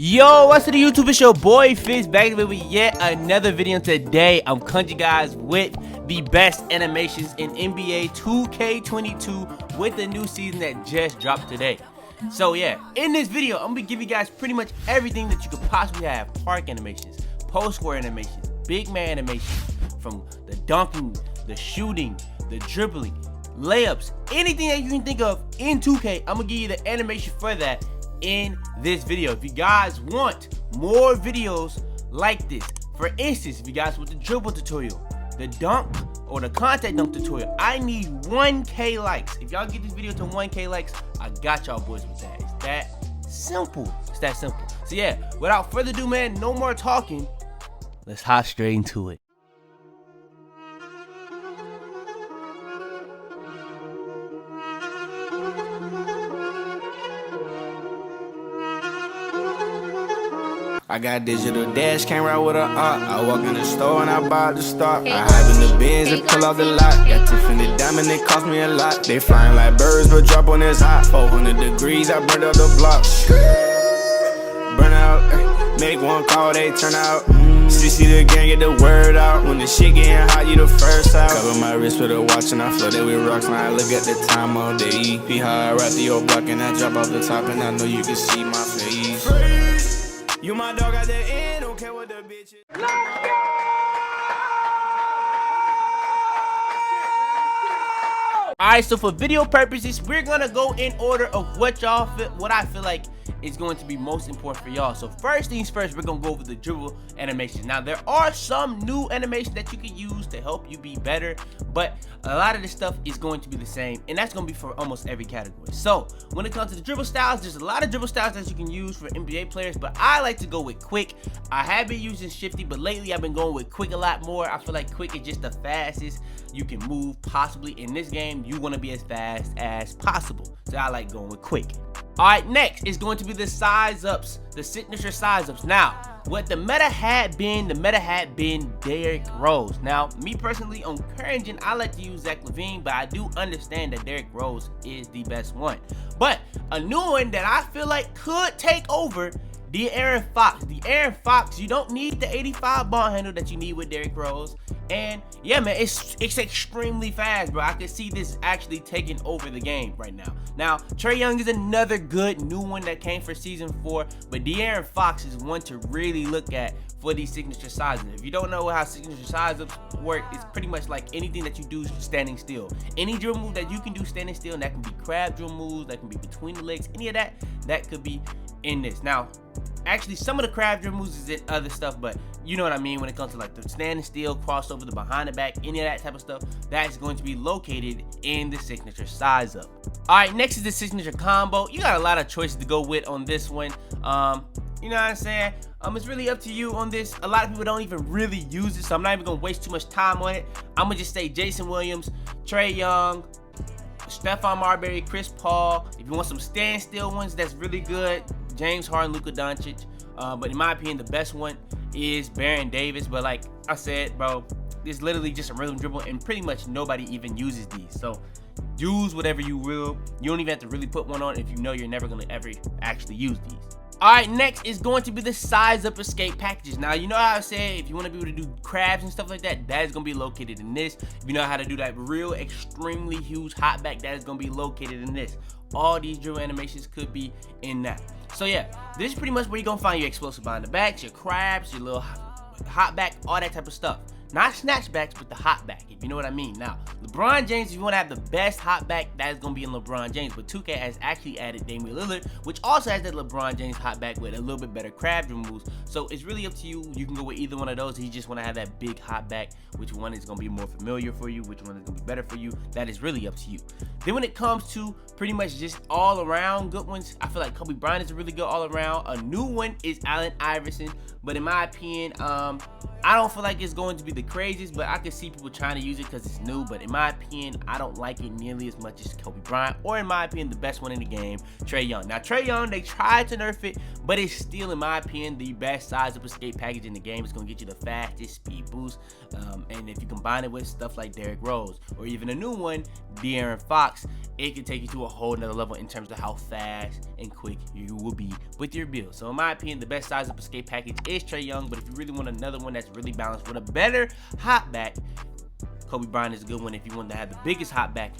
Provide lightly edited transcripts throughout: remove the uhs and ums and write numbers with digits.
Yo, what's up YouTube? It's your boy Fizz back with yet another video. Today I'm coming to you guys with the best animations in NBA 2K22 with the new season that just dropped today. So yeah, in this video I'm gonna give you guys pretty much everything that you could possibly have. Park animations, post score animations, big man animations, from the dunking, the shooting, the dribbling, layups, anything that you can think of in 2K. I'm gonna give you the animation for that in this video. If you guys want more videos like this, for instance, if you guys want the dribble tutorial, the dunk, or the contact dunk tutorial, I need 1K likes. If y'all get this video to 1K likes, I got y'all boys with that. It's that simple. It's that simple. So yeah, without further ado, man, no more talking. Let's hop straight into it. I got digital dash camera with a op. I walk in the store and I buy the stock. I hide in the bins and pull out the lot. Got Tiffany diamond, it cost me a lot. They flying like birds, but drop on this hot. 400 degrees, I burned up the block. Burn out, make one call, they turn out. CC the gang, get the word out. When the shit getting hot, you the first out. Cover my wrist with a watch and I flood it with rocks. Now I look at the time all day. Be high right through your block and I drop off the top and I know you can see my face. You my dog at the end, don't care what the bitch is. Alright, so for video purposes, we're gonna go in order of what I feel like is going to be most important for y'all. So first things first, we're gonna go over the dribble animations. Now there are some new animations that you can use to help you be better, but a lot of this stuff is going to be the same, and that's gonna be for almost every category. So when it comes to the dribble styles, there's a lot of dribble styles that you can use for NBA players, but I like to go with quick. I have been using shifty, but lately I've been going with quick a lot more. I feel like quick is just the fastest you can move possibly in this game. You want to be as fast as possible, so I like going with quick. Alright, next is going to be the size ups, the signature size ups. Now, what the meta had been Derrick Rose. Now, me personally, on current gen, I like to use Zach LaVine, but I do understand that Derrick Rose is the best one. But a new one that I feel like could take over, the Aaron Fox. The Aaron Fox, you don't need the 85 ball handle that you need with Derrick Rose. And yeah, man, it's extremely fast, bro. I can see this actually taking over the game right now. Now, Trae Young is another good new one that came for season 4, but De'Aaron Fox is one to really look at for these signature sizes. If you don't know how signature sizes work, it's pretty much like anything that you do standing still. Any dribble move that you can do standing still, and that can be crab dribble moves, that can be between the legs, any of that could be in this. Now, actually, some of the crab dribble moves is in other stuff, but you know what I mean when it comes to like the standing still, crossover, the behind the back, any of that type of stuff, that is going to be located in the signature size up. Alright, next is the signature combo. You got a lot of choices to go with on this one. You know what I'm saying? It's really up to you on this. A lot of people don't even really use it, so I'm not even gonna waste too much time on it. I'm gonna just say Jason Williams, Trae Young, Stephon Marbury, Chris Paul. If you want some standstill ones that's really good, James Harden, Luka Doncic. But in my opinion, the best one is Baron Davis. But like I said, bro, it's literally just a rhythm dribble, and pretty much nobody even uses these. So use whatever you will. You don't even have to really put one on if you know you're never gonna ever actually use these. Alright, next is going to be the size up escape packages. Now, you know how I say if you want to be able to do crabs and stuff like that, that is going to be located in this. If you know how to do that real extremely huge hot back, that is going to be located in this. All these dribble animations could be in that. So yeah, this is pretty much where you're going to find your explosive behind the backs, your crabs, your little hot back, all that type of stuff. Not snatchbacks, but the hot back, if you know what I mean. Now, LeBron James, if you want to have the best hot back, that is going to be in LeBron James. But 2K has actually added Damian Lillard, which also has that LeBron James hot back with a little bit better crab dribble moves. So it's really up to you. You can go with either one of those. If you just want to have that big hot back, which one is going to be more familiar for you, which one is going to be better for you, that is really up to you. Then when it comes to pretty much just all around good ones, I feel like Kobe Bryant is a really good all around. A new one is Allen Iverson, but in my opinion, I don't feel like it's going to be the craziest, but I could see people trying to use it because it's new. But in my opinion, I don't like it nearly as much as Kobe Bryant, or in my opinion, the best one in the game, Trae Young. Now, Trae Young, they tried to nerf it, but it's still, in my opinion, the best size up escape package in the game. It's going to get you the fastest speed boost, and if you combine it with stuff like Derrick Rose, or even a new one, De'Aaron Fox, it can take you to a whole nother level in terms of how fast and quick you will be with your build. So in my opinion, the best size up escape package is Trae Young, but if you really want another one that's really balanced with a better hop back, Kobe Bryant is a good one. If you want to have the biggest hop back,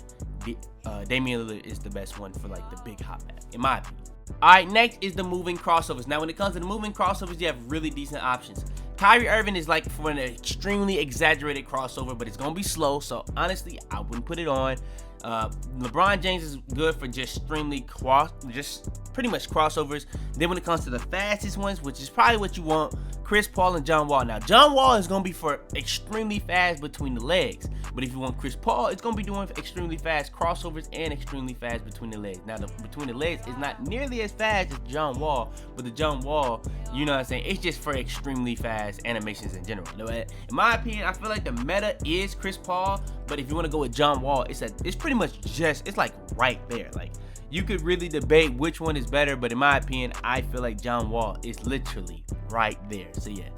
Damian Lillard is the best one for like the big hop back, in my opinion. Alright, next is the moving crossovers. Now when it comes to the moving crossovers, you have really decent options. Kyrie Irving is like for an extremely exaggerated crossover, but it's going to be slow, so honestly, I wouldn't put it on. LeBron James is good for just pretty much crossovers. Then when it comes to the fastest ones, which is probably what you want, Chris Paul and John Wall. Now, John Wall is going to be for extremely fast between the legs. But if you want Chris Paul, it's going to be doing extremely fast crossovers and extremely fast between the legs. Now, between the legs is not nearly as fast as John Wall, but the John Wall, you know what I'm saying, it's just for extremely fast animations in general. In my opinion, I feel like the meta is Chris Paul, but if you want to go with John Wall, it's pretty much just, it's like right there. Like, you could really debate which one is better, but in my opinion, I feel like John Wall is literally right there. So yeah.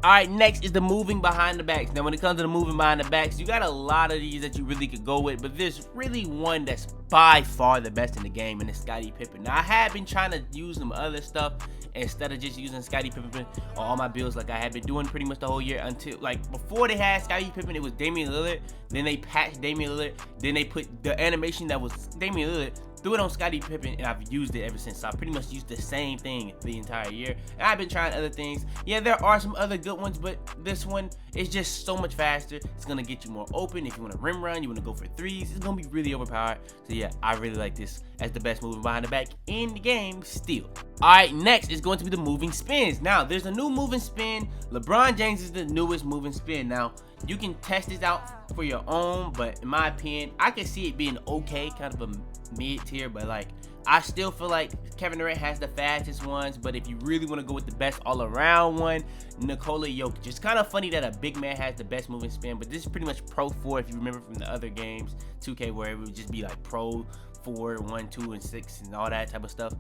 Alright, next is the moving behind the backs. Now when it comes to the moving behind the backs, you got a lot of these that you really could go with, but there's really one that's by far the best in the game, and it's Scottie Pippen. Now I have been trying to use some other stuff instead of just using Scottie Pippen on all my builds like I had been doing pretty much the whole year, until like before they had Scottie Pippen, it was Damian Lillard, then they patched Damian Lillard, then they put the animation that was Damian Lillard, threw it on Scottie Pippen, and I've used it ever since. So I pretty much used the same thing the entire year, and I've been trying other things. Yeah, there are some other good ones, but this one is just so much faster. It's gonna get you more open. If you want to rim run, you want to go for threes, it's gonna be really overpowered. So yeah, I really like this as the best moving behind the back in the game still. Alright, next is going to be the moving spins. Now there's a new moving spin. LeBron James is the newest moving spin. Now you can test this out for your own, but in my opinion, I can see it being okay, kind of a mid tier, but like I still feel like Kevin Durant has the fastest ones. But if you really want to go with the best all around one, Nikola Jokic. It's kind of funny that a big man has the best moving spin, but this is pretty much Pro 4 if you remember from the other games, 2K, where it would just be like Pro 4, 1, 2, and 6 and all that type of stuff.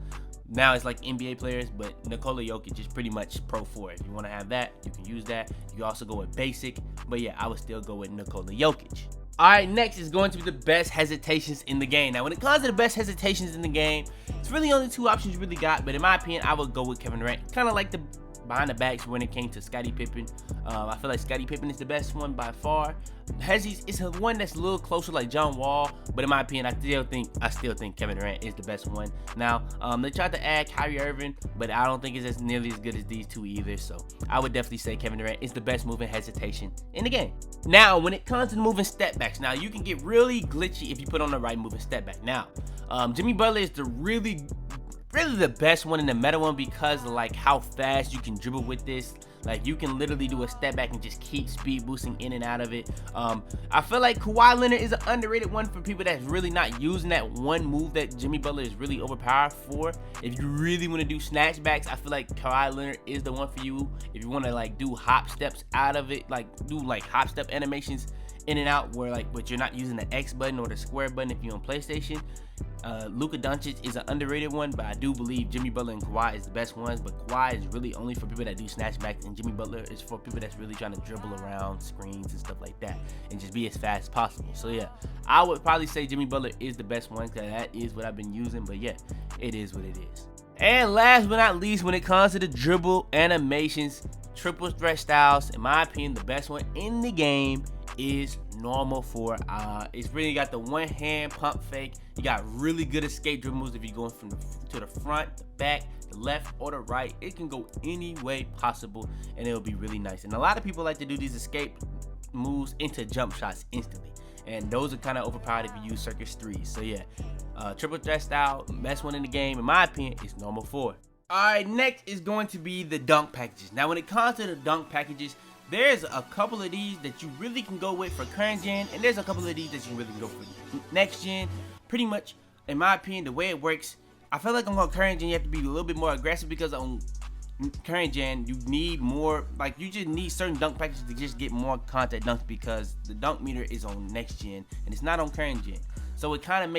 Now it's like NBA players, but Nikola Jokic is pretty much Pro 4. If you want to have that, you can use that. You can also go with basic, but yeah, I would still go with Nikola Jokic. Alright, next is going to be the best hesitations in the game. Now when it comes to the best hesitations in the game, it's really only two options you really got, but in my opinion, I would go with Kevin Durant. Kind of like the behind the backs when it came to Scottie Pippen. I feel like Scottie Pippen is the best one by far. Hezzy's is one that's a little closer like John Wall, but in my opinion, I still think Kevin Durant is the best one. Now, they tried to add Kyrie Irving, but I don't think it's as nearly as good as these two either. So I would definitely say Kevin Durant is the best moving hesitation in the game. Now, when it comes to moving step backs, now you can get really glitchy if you put on the right moving step back. Now, Jimmy Butler is the really the best one in the meta one because of like how fast you can dribble with this. Like you can literally do a step back and just keep speed boosting in and out of it. I feel like Kawhi Leonard is an underrated one for people that's really not using that one move that Jimmy Butler is really overpowered for. If you really want to do snatchbacks, I feel like Kawhi Leonard is the one for you. If you want to like do hop steps out of it, like do like hop step animations in and out where like, but you're not using the X button or the square button if you're on PlayStation. Luka Doncic is an underrated one, but I do believe Jimmy Butler and Kawhi is the best ones. But Kawhi is really only for people that do snatchbacks, and Jimmy Butler is for people that's really trying to dribble around screens and stuff like that and just be as fast as possible. So yeah, I would probably say Jimmy Butler is the best one because that is what I've been using. But yeah, it is what it is. And last but not least, when it comes to the dribble animations, triple threat styles, in my opinion, the best one in the game is normal 4. It's really got the one hand pump fake. You got really good escape dribble moves if you're going to the front, the back, the left, or the right. It can go any way possible, and it'll be really nice. And a lot of people like to do these escape moves into jump shots instantly, and those are kind of overpowered if you use circus 3s. So yeah, triple threat style, best one in the game, in my opinion, is normal 4. Alright, next is going to be the dunk packages. Now when it comes to the dunk packages, there's a couple of these that you really can go with for current gen, and there's a couple of these that you can really go for next gen. Pretty much, in my opinion, the way it works, I feel like on current gen you have to be a little bit more aggressive because on current gen, you need more, like you just need certain dunk packages to just get more contact dunks because the dunk meter is on next gen and it's not on current gen. So it kind of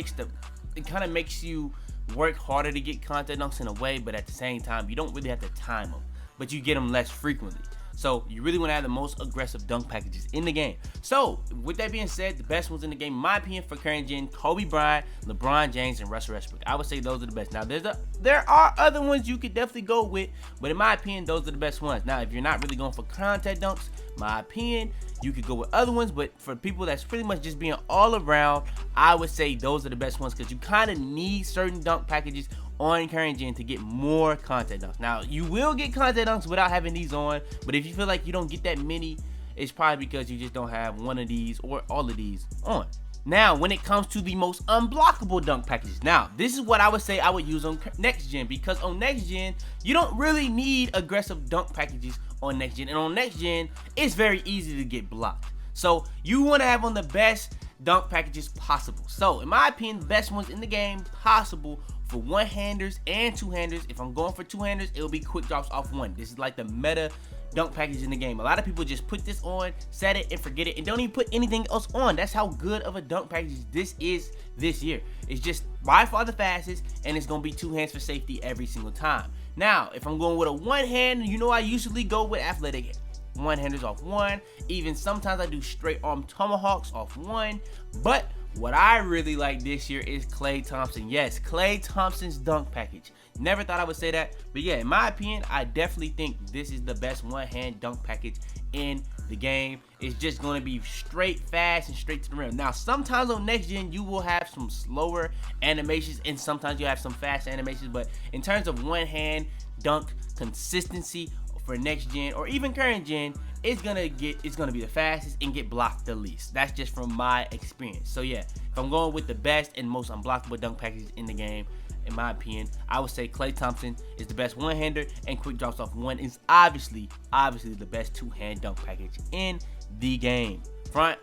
makes you work harder to get contact dunks in a way, but at the same time, you don't really have to time them, but you get them less frequently. So you really want to have the most aggressive dunk packages in the game. So with that being said, the best ones in the game, in my opinion, for current gen, Kobe Bryant, LeBron James, and Russell Westbrook. I would say those are the best. Now there are other ones you could definitely go with, but in my opinion, those are the best ones. Now if you're not really going for contact dunks, my opinion, you could go with other ones, but for people that's pretty much just being all around, I would say those are the best ones because you kind of need certain dunk packages on current gen to get more contact dunks. Now you will get contact dunks without having these on, but if you feel like you don't get that many, it's probably because you just don't have one of these or all of these on. Now when it comes to the most unblockable dunk packages, now this is what I would say I would use on next gen, because on next gen you don't really need aggressive dunk packages on next gen, and on next gen it's very easy to get blocked. So you want to have on the best dunk packages possible. So in my opinion, the best ones in the game possible for one-handers and two-handers. If I'm going for two-handers, it'll be quick drops off one. This is like the meta dunk package in the game. A lot of people just put this on, set it, and forget it, and don't even put anything else on. That's how good of a dunk package this is this year. It's just by far the fastest, and it's gonna be two hands for safety every single time. Now, if I'm going with a one-hand, you know I usually go with athletic one-handers off one. Even sometimes I do straight arm tomahawks off one. But what I really like this year is Klay Thompson. Yes, Klay Thompson's dunk package. Never thought I would say that, but yeah, in my opinion, I definitely think this is the best one-hand dunk package in the game. It's just going to be straight fast and straight to the rim. Now, sometimes on next gen, you will have some slower animations, and sometimes you have some fast animations, but in terms of one-hand dunk consistency for next gen or even current gen, it's gonna be the fastest and get blocked the least. That's just from my experience. So yeah, if I'm going with the best and most unblockable dunk packages in the game, in my opinion, I would say Klay Thompson is the best one-hander, and quick drops off one is obviously the best two-hand dunk package in the game. Front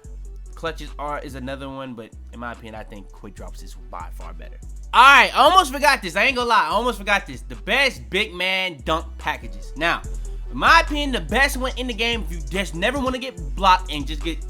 clutches is another one, but in my opinion, I think quick drops is by far better. Alright, I almost forgot this. I ain't gonna lie, I almost forgot this. The best big man dunk packages. Now, in my opinion, the best one in the game, if you just never want to get blocked and just get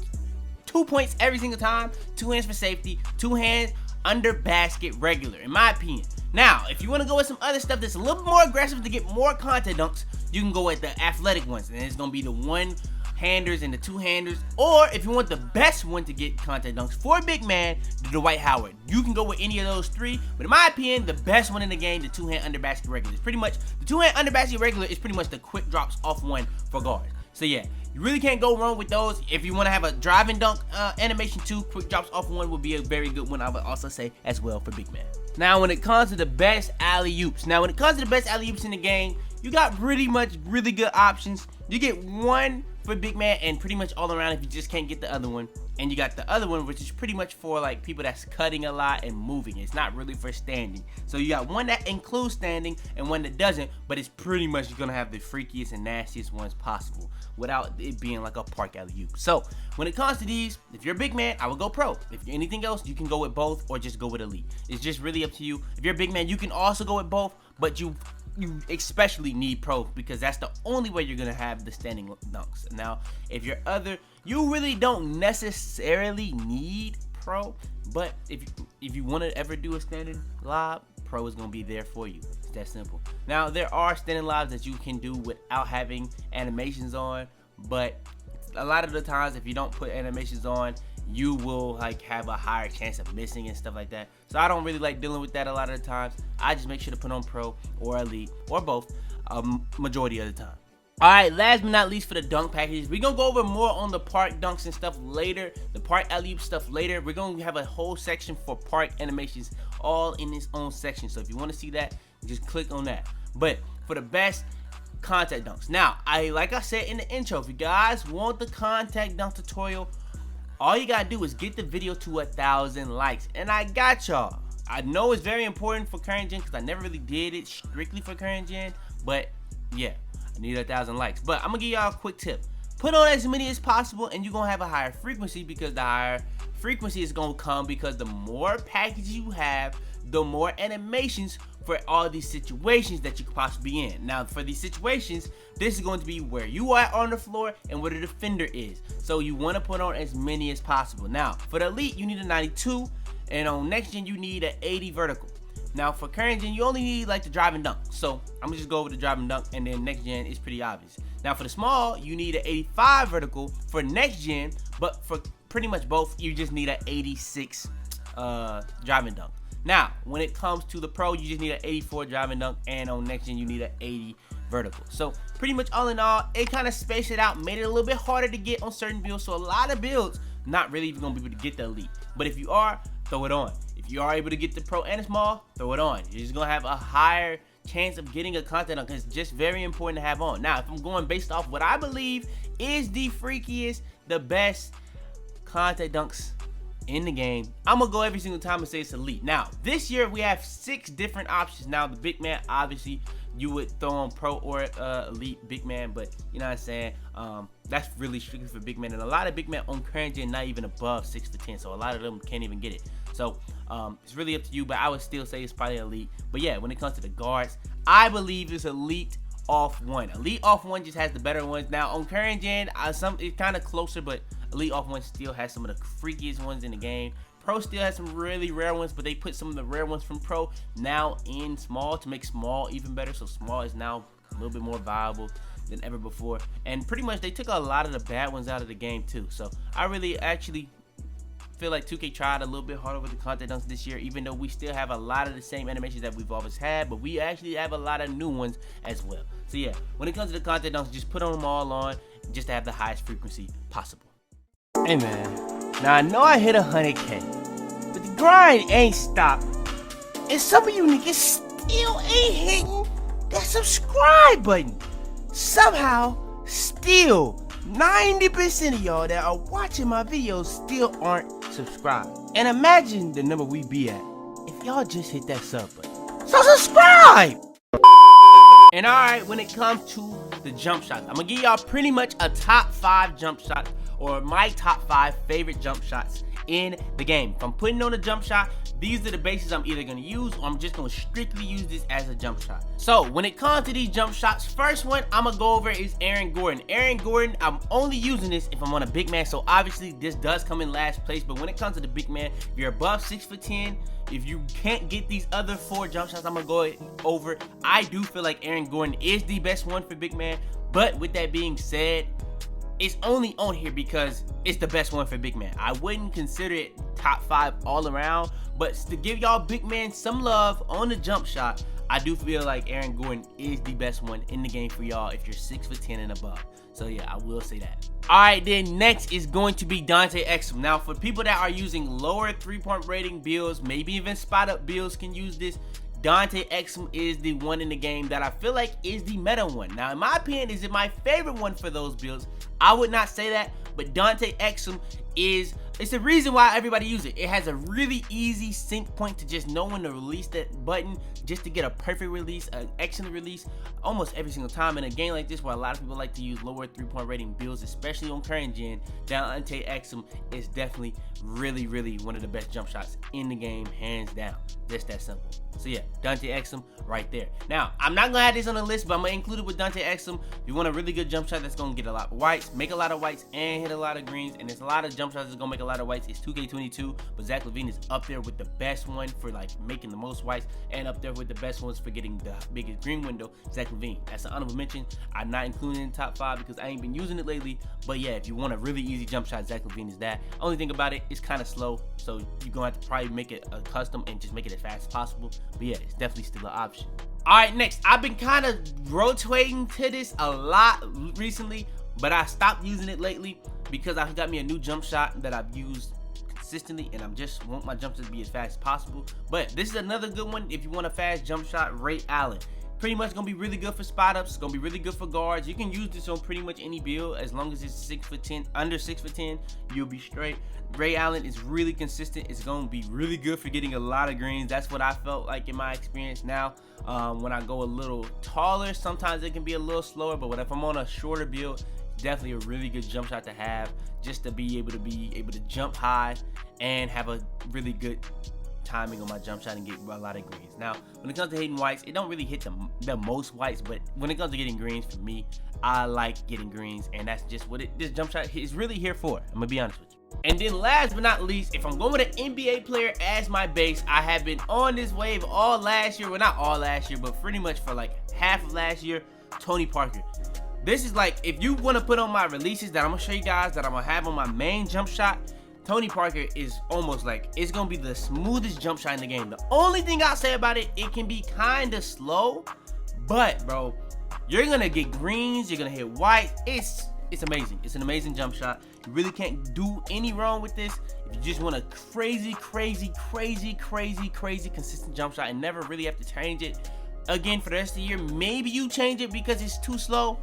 2 points every single time, two hands for safety, two hands under basket regular, in my opinion. Now, if you want to go with some other stuff that's a little bit more aggressive to get more contact dunks, you can go with the athletic ones, and it's going to be the one-handers and the two-handers. Or if you want the best one to get contact dunks for a big man, the Dwight Howard. You can go with any of those three, but in my opinion, the best one in the game, the two-hand under basket regular, is pretty much, the two-hand under basket regular is pretty much the quick drops off one for guards. So yeah, you really can't go wrong with those. If you want to have a driving dunk animation too, quick drops off one would be a very good one, I would also say, as well for big man. Now, when it comes to the best alley-oops, in the game, you got pretty much really good options. You get one for big man and pretty much all around if you just can't get the other one. And you got the other one, which is pretty much for like people that's cutting a lot and moving. It's not really for standing. So you got one that includes standing and one that doesn't, but it's pretty much gonna have the freakiest and nastiest ones possible without it being like a park alley-oop. So when it comes to these, if you're a big man, I would go pro. If you're anything else, you can go with both or just go with elite. It's just really up to you. If you're a big man, you can also go with both, but you especially need pro because that's the only way you're gonna have the standing dunks. Now, if you're other, you really don't necessarily need pro, but if you want to ever do a standing lob, pro is gonna be there for you. It's that simple. Now, there are standing lobs that you can do without having animations on, but a lot of the times if you don't put animations on, you will like have a higher chance of missing and stuff like that. So I don't really like dealing with that a lot of the times. I just make sure to put on pro or elite or both majority of the time. Alright, last but not least for the dunk packages, we're going to go over more on the park dunks and stuff later, the park alley-oop stuff later. We're going to have a whole section for park animations all in its own section. So if you want to see that, just click on that. But for the best contact dunks. Now, like I said in the intro, if you guys want the contact dunk tutorial, all you gotta do is get the video to 1,000 likes, and I got y'all. I know it's very important for current gen because I never really did it strictly for current gen, but yeah, I need 1,000 likes. But I'm gonna give y'all a quick tip. Put on as many as possible, and you're gonna have a higher frequency because the higher frequency is gonna come because the more packages you have, the more animations for all these situations that you could possibly be in. Now, for these situations, this is going to be where you are on the floor and where the defender is. So you want to put on as many as possible. Now, for the elite, you need a 92, and on next gen, you need an 80 vertical. Now, for current gen, you only need like the drive and dunk. So I'm gonna just go over the drive and dunk, and then next gen is pretty obvious. Now, for the small, you need an 85 vertical for next gen, but for pretty much both, you just need an 86 drive and dunk. Now, when it comes to the pro, you just need an 84 drive and dunk, and on next gen, you need an 80 vertical. So pretty much all in all, it kind of spaced it out, made it a little bit harder to get on certain builds. So a lot of builds, not really even gonna be able to get the elite. But if you are, throw it on. If you are able to get the pro and the small, throw it on. You're just gonna have a higher chance of getting a content dunk, because it's just very important to have on. Now, if I'm going based off what I believe is the freakiest, the best content dunks in the game, I'm gonna go every single time and say it's elite. Now, this year we have 6 different options. Now, the big man, obviously, you would throw on pro or elite big man, but you know what I'm saying? That's really strictly for big men, and a lot of big men on current gen not even above 6 to 10, so a lot of them can't even get it. So it's really up to you, but I would still say it's probably elite. But yeah, when it comes to the guards, I believe it's elite off one. Elite off one just has the better ones. Now on current gen, it's kind of closer, but elite off one still has some of the freakiest ones in the game. Pro still has some really rare ones, but they put some of the rare ones from pro now in small to make small even better. So small is now a little bit more viable than ever before. And pretty much they took a lot of the bad ones out of the game too. So I really actually feel like 2K tried a little bit harder with the content dunks this year, even though we still have a lot of the same animations that we've always had, but we actually have a lot of new ones as well. So yeah, when it comes to the content dunks, just put them all on just to have the highest frequency possible. Hey man, now I know I hit 100K, but the grind ain't stopped, and some of you niggas still ain't hitting that subscribe button. Somehow, still 90% of y'all that are watching my videos still aren't subscribed. And imagine the number we be at if y'all just hit that sub button. So subscribe! And alright, when it comes to the jump shots, I'm gonna give y'all pretty much a top 5 jump shots, or my top 5 favorite jump shots in the game. If I'm putting on a jump shot, these are the bases I'm either gonna use, or I'm just gonna strictly use this as a jump shot. So when it comes to these jump shots, first one I'm gonna go over is Aaron Gordon. Aaron Gordon, I'm only using this if I'm on a big man, so obviously this does come in last place. But when it comes to the big man, if you're above 6'10", if you can't get these other 4 jump shots I'm gonna go over, I do feel like Aaron Gordon is the best one for big man. But with that being said, it's only on here because it's the best one for big man. I wouldn't consider it top 5 all around, but to give y'all big man some love on the jump shot, I do feel like Aaron Gordon is the best one in the game for y'all if you're 6'10" and above. So yeah, I will say that. Alright, then next is going to be Dante Exum. Now for people that are using lower 3-point rating builds, maybe even spot up builds can use this. Dante Exum is the one in the game that I feel like is the meta one. Now in my opinion, is it my favorite one for those builds? I would not say that, but Dante Exum is, it's the reason why everybody uses it. It has a really easy sync point to just know when to release that button, just to get a perfect release, an excellent release almost every single time. In a game like this where a lot of people like to use lower 3-point rating builds, especially on current gen, Dante Exum is definitely really one of the best jump shots in the game, hands down. Just that simple. So yeah, Dante Exum right there. Now, I'm not gonna add this on the list, but I'm gonna include it with Dante Exum. If you want a really good jump shot that's gonna get a lot of whites, make a lot of whites, and hit a lot of greens, and there's a lot of jump shots that's gonna make a lot of whites, it's 2K22, but Zach LaVine is up there with the best one for like making the most whites, and up there with the best ones for getting the biggest green window, Zach LaVine. That's an honorable mention. I'm not including it in top 5 because I ain't been using it lately, but yeah, if you want a really easy jump shot, Zach LaVine is that. Only thing about it, it's kind of slow, so you're gonna have to probably make it a custom and just make it as fast as possible, but yeah, it's definitely still an option. Alright, next, I've been kind of rotating to this a lot recently, but I stopped using it lately because I got me a new jump shot that I've used consistently, and I just want my jump shot to be as fast as possible. But this is another good one if you want a fast jump shot. Ray Allen, pretty much gonna be really good for spot ups, gonna be really good for guards. You can use this on pretty much any build as long as it's 6'10", under 6'10", you'll be straight. Ray Allen is really consistent. It's gonna be really good for getting a lot of greens. That's what I felt like in my experience. Now when I go a little taller, sometimes it can be a little slower, but if I'm on a shorter build, definitely a really good jump shot to have, just to be able to jump high and have a really good timing on my jump shot and get a lot of greens. Now, when it comes to hitting whites, it don't really hit the most whites, but when it comes to getting greens, for me, I like getting greens, and that's just what this jump shot is really here for. I'm gonna be honest with you. And then last but not least, if I'm going with an NBA player as my base, I have been on this wave all last year. Well, not all last year, but pretty much for like half of last year, Tony Parker. This is like, if you want to put on my releases that I'm gonna show you guys that I'm gonna have on my main jump shot, Tony Parker is almost like, it's gonna be the smoothest jump shot in the game. The only thing I'll say about it, it can be kind of slow, but bro, you're gonna get greens, you're gonna hit white. It's amazing. It's an amazing jump shot. You really can't do any wrong with this. If you just want a crazy consistent jump shot and never really have to change it again for the rest of the year, maybe you change it because it's too slow.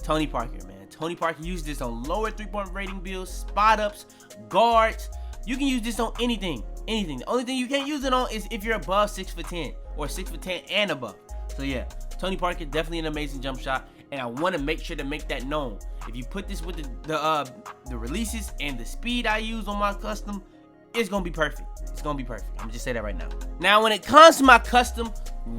Tony Parker, man. Tony Parker used this on lower 3-point rating builds, spot ups, guards. You can use this on anything. The only thing you can't use it on is if you're above 6'10" or 6'10" and above. So yeah, Tony Parker, definitely an amazing jump shot, and I want to make sure to make that known. If you put this with the releases and the speed I use on my custom, it's gonna be perfect. It's gonna be perfect. I'm gonna just say that right now. Now, when it comes to my custom,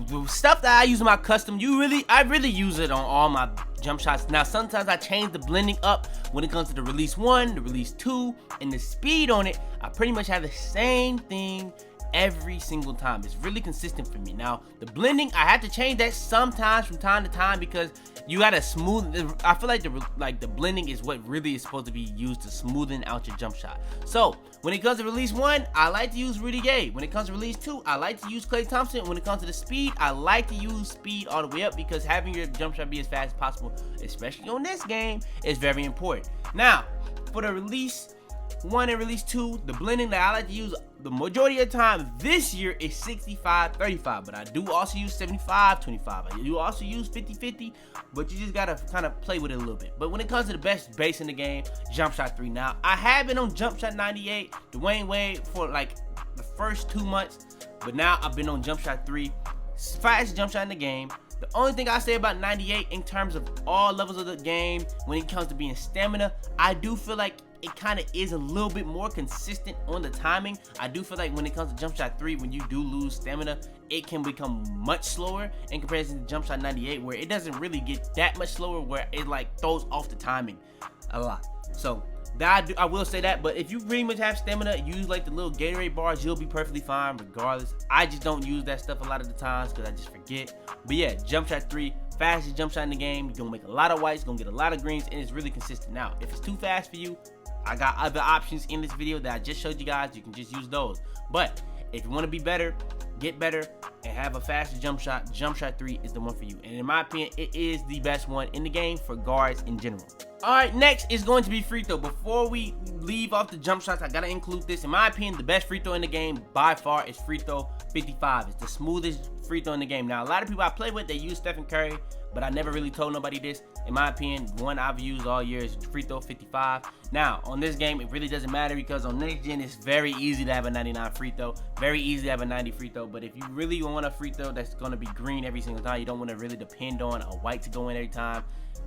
the stuff that I use in my custom, I really use it on all my jump shots. Now, sometimes I change the blending up when it comes to the release 1, the release 2, and the speed on it. I pretty much have the same thing every single time. It's really consistent for me. Now, the blending, I have to change that sometimes from time to time because you gotta smooth. I feel like the blending is what really is supposed to be used to smoothen out your jump shot. So when it comes to release 1, I like to use Rudy Gay. When it comes to release 2, I like to use Klay Thompson. When it comes to the speed, I like to use speed all the way up because having your jump shot be as fast as possible, especially on this game, is very important. Now, for the release 1 and release 2, the blending that I like to use the majority of the time this year is 65-35, but I do also use 75-25. I do also use 50-50, but you just gotta kind of play with it a little bit. But when it comes to the best base in the game, Jumpshot 3. Now, I have been on Jumpshot 98, Dwayne Wade, for like the first 2 months, but now I've been on Jumpshot 3, fastest jump shot in the game. The only thing I say about 98 in terms of all levels of the game, when it comes to being stamina, I do feel like it kind of is a little bit more consistent on the timing. I do feel like when it comes to Jumpshot 3, when you do lose stamina, it can become much slower in comparison to Jumpshot 98, where it doesn't really get that much slower, where it like throws off the timing a lot. So that I will say that, but if you pretty much have stamina, use like the little Gatorade bars, you'll be perfectly fine regardless. I just don't use that stuff a lot of the times because I just forget. But yeah, Jumpshot 3, fastest jump shot in the game. You're gonna make a lot of whites, gonna get a lot of greens, and it's really consistent. Now, if it's too fast for you, I got other options in this video that I just showed you guys. You can just use those. But if you want to be better, get better, and have a faster jump shot, Jumpshot 3 is the one for you. And in my opinion, it is the best one in the game for guards in general. Alright, next is going to be free throw. Before we leave off the jump shots, I gotta include this. In my opinion, the best free throw in the game by far is free throw 55. It's the smoothest free throw in the game. Now, a lot of people I play with, they use Stephen Curry, but I never really told nobody this. In my opinion, one I've used all year is free throw 55. Now, on this game, it really doesn't matter because on next gen, it's very easy to have a 99 free throw, very easy to have a 90 free throw. But if you really want a free throw that's gonna be green every single time, you don't want to really depend on a white to go in every time,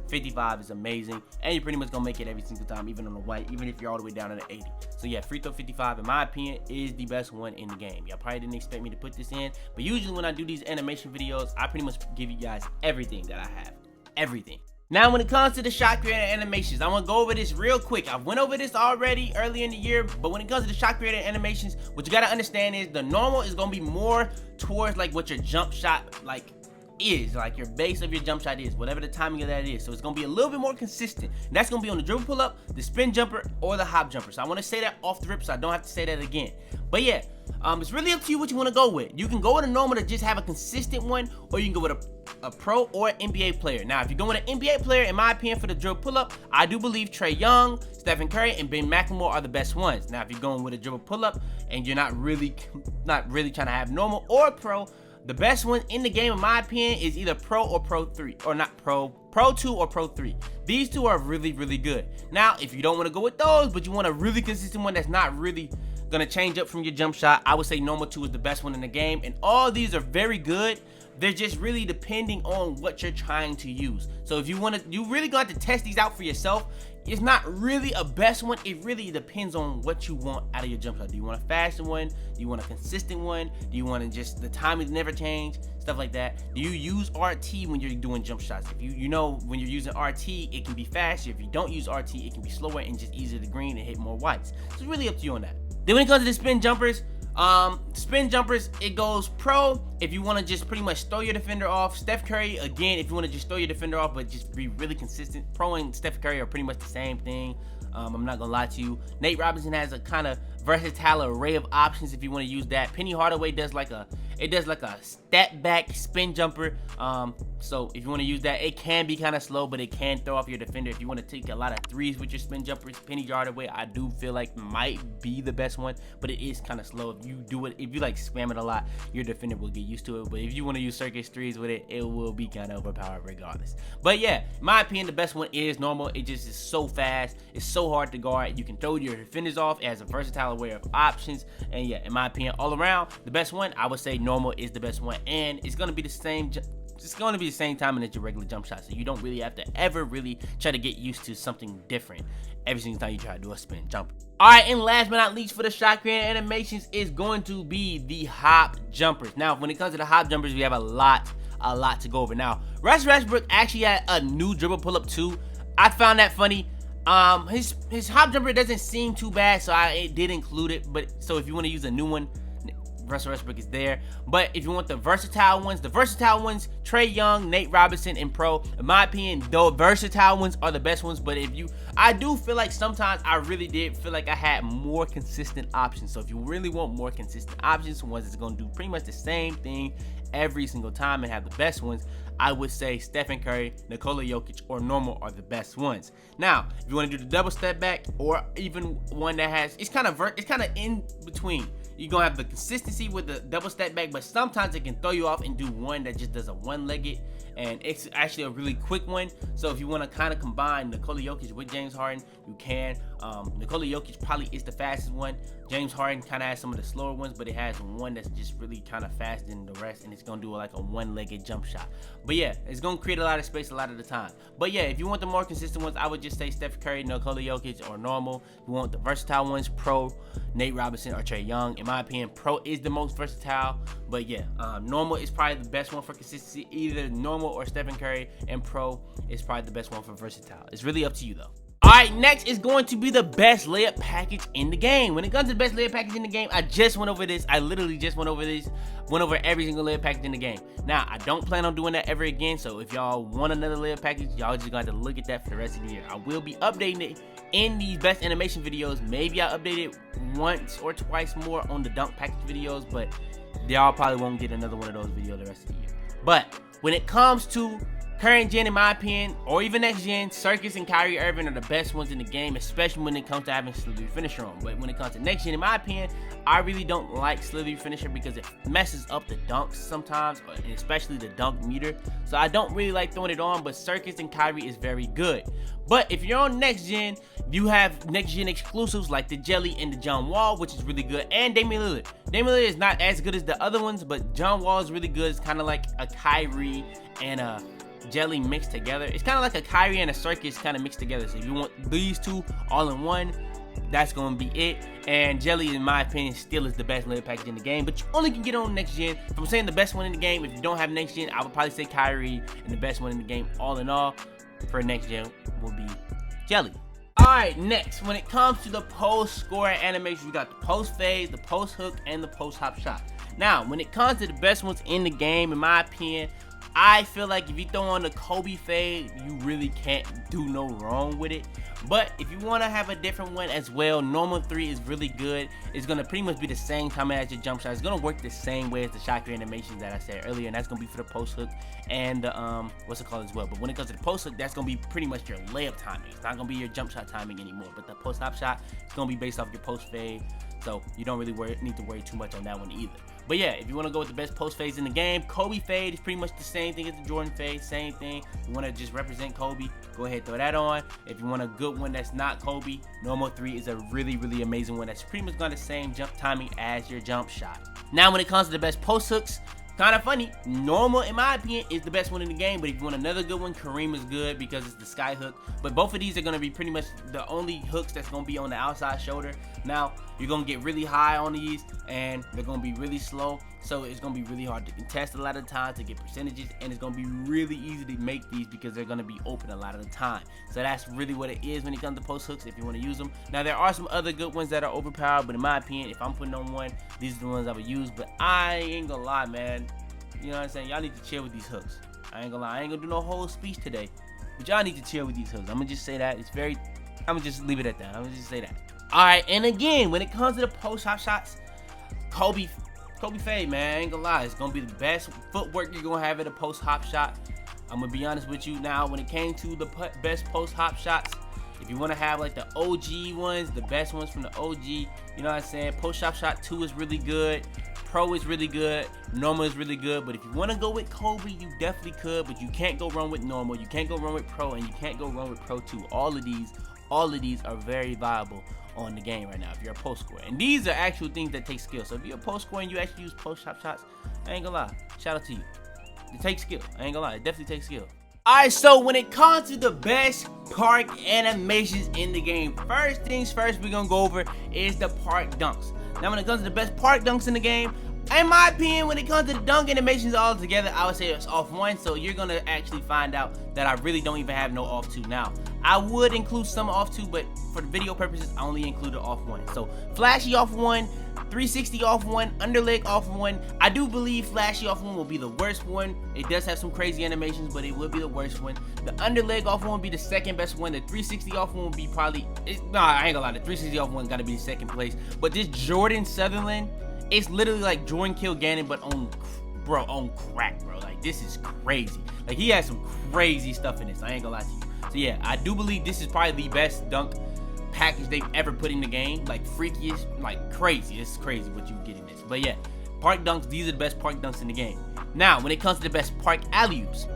55 is amazing, and you're pretty much gonna make it every single time, even on the white, even if you're all the way down at 80. So yeah, free throw 55, in my opinion, is the best one in the game. Y'all probably didn't expect me to put this in, but usually when I do these animation videos, I pretty much give you guys everything that I have. Everything. Now, when it comes to the shot creator animations, I want to go over this real quick. I went over this already earlier in the year, but when it comes to the shot creator animations, what you got to understand is the normal is going to be more towards like what your jump shot like is, like your base of your jump shot is, whatever the timing of that is. So it's going to be a little bit more consistent. And that's going to be on the dribble pull up, the spin jumper, or the hop jumper. So I want to say that off the rip so I don't have to say that again. But yeah, it's really up to you what you want to go with. You can go with a normal to just have a consistent one, or you can go with a pro or an NBA player. Now, if you're going with an NBA player, in my opinion, for the dribble pull-up, I do believe Trae Young, Stephen Curry, and Ben McLemore are the best ones. Now, if you're going with a dribble pull-up and you're not really trying to have normal or pro, the best one in the game, in my opinion, is either pro or pro 3, or not pro 2 or pro 3. These two are really, really good. Now, if you don't want to go with those, but you want a really consistent one that's not really gonna change up from your jump shot, I would say normal 2 is the best one in the game, and all these are very good, they're just really depending on what you're trying to use. So if you really got to test these out for yourself. It's not really a best one. It really depends on what you want out of your jump shot. Do you want a fast one? Do you want a consistent one? Do you want to just the timing never change? Stuff like that. Do you use RT when you're doing jump shots? If you know when you're using RT, it can be faster. If you don't use RT, it can be slower and just easier to green and hit more whites. So it's really up to you on that. Then when it comes to the spin jumpers, it goes pro if you want to just pretty much throw your defender off. Steph Curry, again, if you want to just throw your defender off but just be really consistent. Pro and Steph Curry are pretty much the same thing. I'm not gonna lie to you. Nate Robinson has a kind of versatile array of options if you want to use that. Penny Hardaway does like a step back spin jumper. So if you want to use that, it can be kind of slow, but it can throw off your defender. If you want to take a lot of threes with your spin jumpers, Penny Hardaway I do feel like might be the best one, but it is kind of slow. If you do it, if you like spam it a lot, your defender will get used to it. But if you want to use circus threes with it, it will be kind of overpowered regardless. But yeah, in my opinion, the best one is normal. It just is so fast. It's so hard to guard. You can throw your defenders off. It has a versatile array of options. And yeah, in my opinion, all around, the best one, I would say normal is the best one. And it's going to be the same. It's going to be the same timing as your regular jump shot. So you don't really have to ever really try to get used to something different every single time you try to do a spin jumper. All right, and last but not least for the shot creating animations is going to be the hop jumpers. Now, when it comes to the hop jumpers, we have a lot to go over. Now, Russ Westbrook actually had a new dribble pull-up too. I found that funny. His hop jumper doesn't seem too bad, so I did include it. But so if you want to use a new one, Russell Westbrook is there. But if you want the versatile ones, Trae Young, Nate Robinson, and Pro. In my opinion, the versatile ones are the best ones. But I do feel like sometimes I really did feel like I had more consistent options. So if you really want more consistent options, ones that's going to do pretty much the same thing every single time and have the best ones, I would say Stephen Curry, Nikola Jokic, or normal are the best ones. Now, if you want to do the double step back, or even one that has, it's kind of in between. You're going to have the consistency with the double step back, but sometimes it can throw you off and do one that just does a one-legged, and it's actually a really quick one. So if you want to kind of combine Nikola Jokic with James Harden, you can. Nikola Jokic probably is the fastest one. James Harden kind of has some of the slower ones, but it has one that's just really kind of fast than the rest, and it's going to do like a one-legged jump shot. But yeah, it's going to create a lot of space a lot of the time. But yeah, if you want the more consistent ones, I would just say Steph Curry, Nikola Jokic, or normal. If you want the versatile ones, Pro, Nate Robinson, or Trae Young. In my opinion, Pro is the most versatile. But yeah, normal is probably the best one for consistency. Either normal or Stephen Curry, and Pro is probably the best one for versatile. It's really up to you though. Alright, next is going to be the best layup package in the game. When it comes to the best layup package in the game, I just went over this. I literally just went over every single layup package in the game. Now, I don't plan on doing that ever again, so if y'all want another layup package, y'all just got to look at that for the rest of the year. I will be updating it in these best animation videos. Maybe I'll update it once or twice more on the dunk package videos, but y'all probably won't get another one of those videos the rest of the year. But when it comes to current gen, in my opinion, or even next gen, Circus and Kyrie Irving are the best ones in the game, especially when it comes to having slithery finisher on. But when it comes to next gen, in my opinion, I really don't like slithery finisher because it messes up the dunks sometimes, and especially the dunk meter. So I don't really like throwing it on, but Circus and Kyrie is very good. But if you're on next gen, you have next gen exclusives like the Jelly and the John Wall, which is really good, and Damian Lillard. Damian Lillard is not as good as the other ones, but John Wall is really good. It's kind of like a Kyrie and a Jelly mixed together. It's kind of like a Kyrie and a Circus kind of mixed together. So if you want these two all in one, that's going to be it. And Jelly, in my opinion, still is the best layup package in the game, but you only can get on next gen. If I'm saying the best one in the game, if you don't have next gen, I would probably say Kyrie, and the best one in the game all in all for next gen will be Jelly. Alright, next, when it comes to the post scoring animation, we got the post phase, the post hook, and the post hop shot. Now, when it comes to the best ones in the game, in my opinion, I feel like if you throw on the Kobe fade, you really can't do no wrong with it. But if you want to have a different one as well, normal 3 is really good. It's going to pretty much be the same time as your jump shot. It's going to work the same way as the shot creating animations that I said earlier, and that's going to be for the post hook and the what's it called as well. But when it comes to the post hook, that's going to be pretty much your layup timing. It's not going to be your jump shot timing anymore. But the post hop shot is going to be based off your post fade, so you don't really need to worry too much on that one either. But yeah, if you want to go with the best post phase in the game, Kobe fade is pretty much the same thing as the Jordan fade, same thing. If you want to just represent Kobe, go ahead, throw that on. If you want a good one that's not Kobe, normal 3 is a really, really amazing one that's pretty much got the same jump timing as your jump shot. Now, when it comes to the best post hooks, Kind of funny, normal in my opinion is the best one in the game, but if you want another good one, Kareem is good because it's the sky hook. But both of these are going to be pretty much the only hooks that's going to be on the outside shoulder. Now, you're going to get really high on these and they're going to be really slow. So it's going to be really hard to contest a lot of the time to get percentages, and it's going to be really easy to make these because they're going to be open a lot of the time. So that's really what it is when it comes to post hooks if you want to use them. Now, there are some other good ones that are overpowered, but in my opinion, if I'm putting on one, these are the ones I would use. But I ain't gonna lie, man. You know what I'm saying? Y'all need to chill with these hooks. I ain't gonna lie. I ain't gonna do no whole speech today, but y'all need to chill with these hooks. I'm gonna just say that. I'm gonna just leave it at that. I'm gonna just say that. All right, and again, when it comes to the post hop shots, Kobe fade, man. I ain't gonna lie. It's gonna be the best footwork you're gonna have at a post hop shot. I'm gonna be honest with you. Now, when it came to the best post hop shots, if you want to have like the OG ones, the best ones from the OG, you know what I'm saying? Post hop shot 2 is really good. Pro is really good. Normal is really good. But if you want to go with Kobe, you definitely could. But you can't go wrong with normal. You can't go wrong with Pro, and you can't go wrong with Pro 2. All of these are very viable on the game right now if you're a post scorer. And these are actual things that take skill. So if you're a post scorer and you actually use post hop shots, I ain't gonna lie. Shout out to you. It takes skill. I ain't gonna lie. It definitely takes skill. Alright, so when it comes to the best park animations in the game, first things first we're gonna go over is the park dunks. Now, when it comes to the best park dunks in the game, in my opinion, when it comes to the dunk animations all together, I would say it's off 1. So you're gonna actually find out that I really don't even have no off 2. Now, I would include some off 2, but for the video purposes, I only included off 1. So flashy off 1, 360 off 1, underleg off 1. I do believe flashy off 1 will be the worst one. It does have some crazy animations, but it will be the worst one. The underleg off 1 will be the second best one. The 360 off 1 will be probably, nah, I ain't gonna lie, the 360 off 1 gotta be the second place. But this Jordan Sutherland, it's literally like Jordan Kilgannon, but on crack, bro. Like, this is crazy. Like, he has some crazy stuff in this. I ain't gonna lie to you. So yeah, I do believe this is probably the best dunk package they've ever put in the game. Like, freakiest, like crazy. It's crazy what you get in this. But yeah, park dunks, these are the best park dunks in the game. Now, when it comes to the best park alley-oops,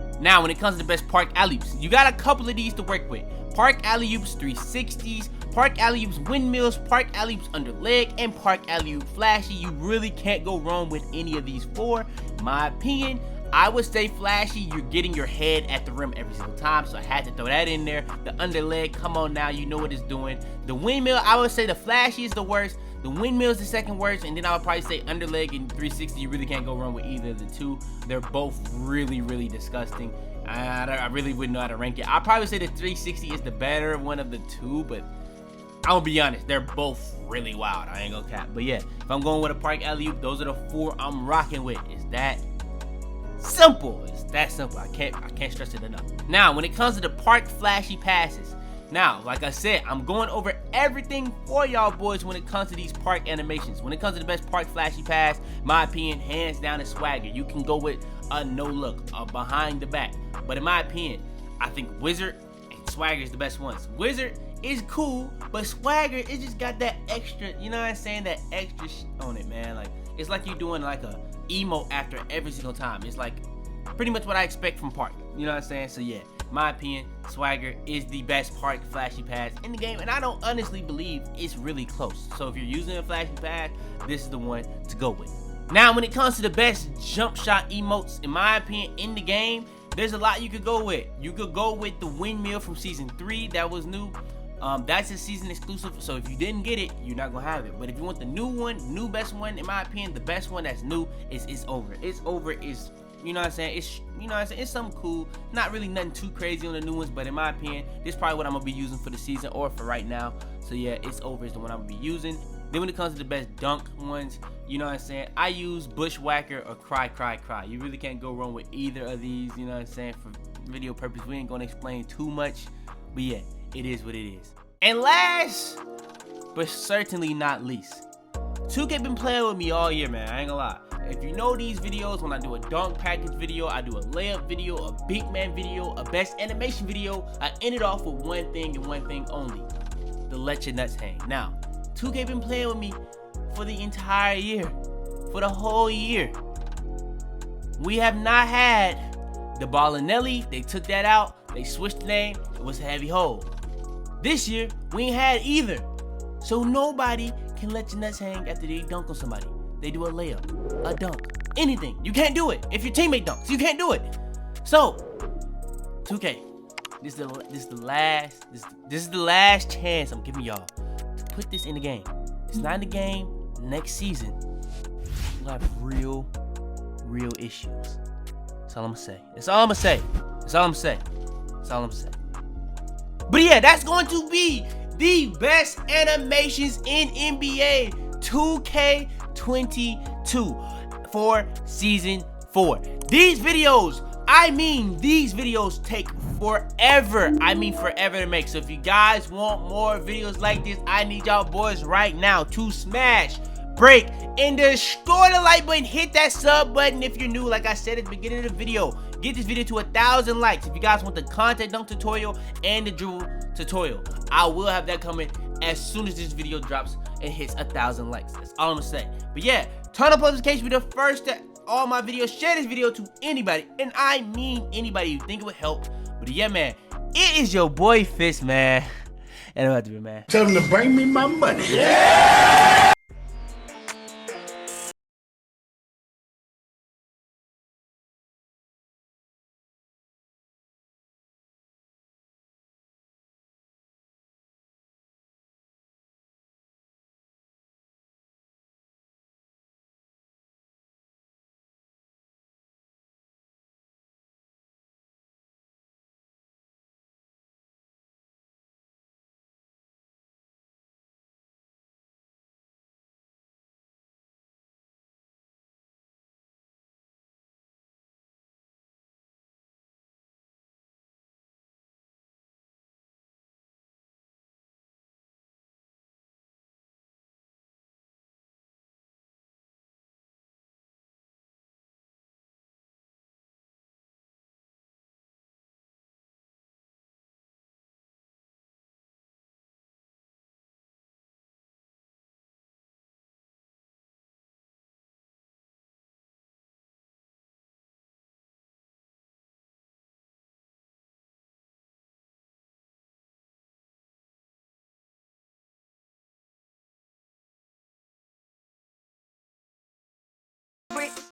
you got a couple of these to work with. Park alley-oops 360s, park alley-oops windmills, park alley-oops underleg, and park alley-oop flashy. You really can't go wrong with any of these 4. In my opinion, I would say flashy, you're getting your head at the rim every single time, so I had to throw that in there. The underleg, come on now, you know what it's doing. The windmill, I would say the flashy is the worst. The windmill is the second worst, and then I would probably say underleg and 360. You really can't go wrong with either of the 2. They're both really, really disgusting. I really wouldn't know how to rank it. I'd probably say the 360 is the better one of the 2, but I'll be honest, they're both really wild. I ain't gonna cap. But yeah, if I'm going with a park alley-oop, those are the 4 I'm rocking with. Is that simple? It's that simple. I can't stress it enough. Now, when it comes to the park flashy passes, now, like I said, I'm going over everything for y'all boys when it comes to these park animations. When it comes to the best park flashy pass, my opinion, hands down, is Swagger. You can go with a no look, a behind the back. But in my opinion, I think Wizard and Swagger is the best ones. Wizard is cool, but Swagger, it just got that extra, you know what I'm saying, that extra on it, man. Like, it's like you're doing like a emote after every single time. It's like pretty much what I expect from park, you know what I'm saying? So yeah, in my opinion, Swagger is the best park flashy pass in the game, and I don't honestly believe it's really close. So if you're using a flashy pass, this is the one to go with. Now, when it comes to the best jump shot emotes, in my opinion, in the game, there's a lot you could go with. You could go with the windmill from season 3 that was new. That's a season exclusive, so if you didn't get it, you're not gonna have it. But if you want the new one, new best one, in my opinion, the best one that's new is It's Over. It's Over is, you know what I'm saying, it's, you know what I'm saying, it's something cool. Not really nothing too crazy on the new ones, but in my opinion, this is probably what I'm gonna be using for the season or for right now. So yeah, It's Over is the one I'm gonna be using. Then when it comes to the best dunk ones, you know what I'm saying, I use Bushwhacker or Cry Cry Cry. You really can't go wrong with either of these, you know what I'm saying. For video purpose, we ain't gonna explain too much, but yeah, it is what it is. And last, but certainly not least, 2K been playing with me all year, man. I ain't gonna lie. If you know these videos, when I do a dunk package video, I do a layup video, a big man video, a best animation video, I end it off with one thing and one thing only: the let your nuts hang. Now, 2K been playing with me for the entire year, for the whole year. We have not had the Ballinelli. They took that out. They switched the name. It was a heavy hole. This year, we ain't had either. So nobody can let your nuts hang after they dunk on somebody. They do a layup, a dunk, anything. You can't do it. If your teammate dunks, you can't do it. So, 2K, this is the last chance I'm giving y'all to put this in the game. It's not in the game. Next season, we'll have real issues. That's all I'm gonna say. That's all I'm gonna say. That's all I'm gonna say. That's all I'm gonna say. But yeah, that's going to be the best animations in NBA 2K22 for season 4. These videos, these videos take forever. I mean forever to make. So if you guys want more videos like this, I need y'all boys right now to smash, break, and destroy the like button. Hit that sub button if you're new. Like I said at the beginning of the video, get this video to 1,000 likes. If you guys want the content dunk tutorial and the dribble tutorial, I will have that coming as soon as this video drops and hits 1,000 likes. That's all I'm gonna say. But yeah, turn on notifications, be the first to all my videos. Share this video to anybody, and I mean anybody you think it would help. But yeah, man, it is your boy Fitz, man, and I'm about to be, man. Tell him to bring me my money. Yeah!